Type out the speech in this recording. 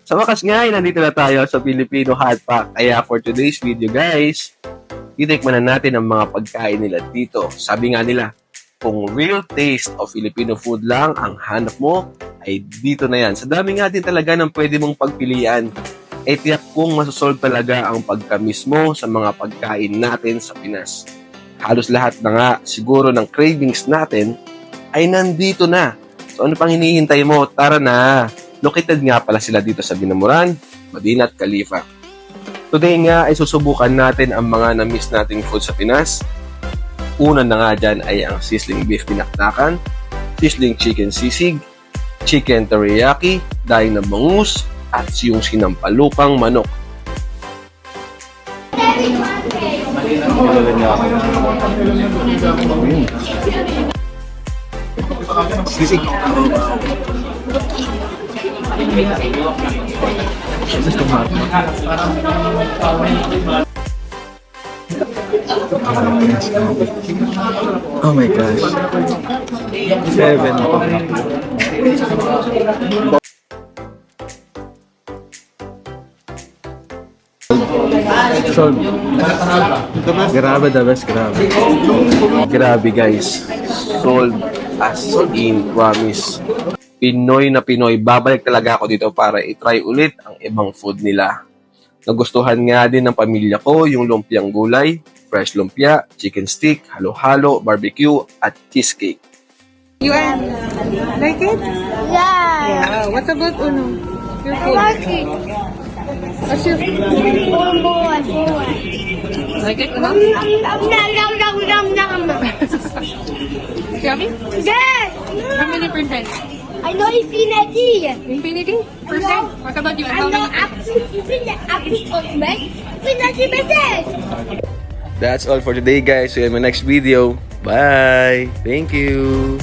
Sa wakas nga, nandito na tayo sa Filipino Hotpot. Kaya for today's video guys, titikman na natin ang mga pagkain nila dito. Sabi nga nila, kung real taste of Filipino food lang ang hanap mo, ay dito na yan. Sa dami nga din talaga ng pwede mong pagpilian, ay tiyak kong masosolve talaga ang pagkamis mo sa mga pagkain natin sa Pinas. Halos lahat na nga siguro ng cravings natin ay nandito na. So ano pang hinihintay mo? Tara na! Located nga pala sila dito sa Binamuran, Madinat Khalifa. Today nga ay susubukan natin ang mga na-miss nating food sa Pinas. Una na nga dyan ay ang sizzling beef pinaktakan, sizzling chicken sisig, chicken teriyaki, daing na bangus, at yung sinampalukang manok. Sisig. Oh my gosh. 7. Solve. Grabe, the best. Grabe. Grabe guys. Sold as in promise. Pinoy na Pinoy. Babalik talaga ako dito para i-try ulit ang ibang food nila. Nagustuhan nga din ng pamilya ko yung lumpiang gulay, fresh lumpia, chicken stick, halo-halo, barbecue, at cheesecake. You like it? Yeah. What about Uno? Your I food? like it. What's your More. Like it, Uno? Nom. Yummy? Yes. How many percent? I know infinity. Infinity? Percent? What about you? I How know many? infinity percent. That's all for today guys. See you in my next video. Bye! Thank you!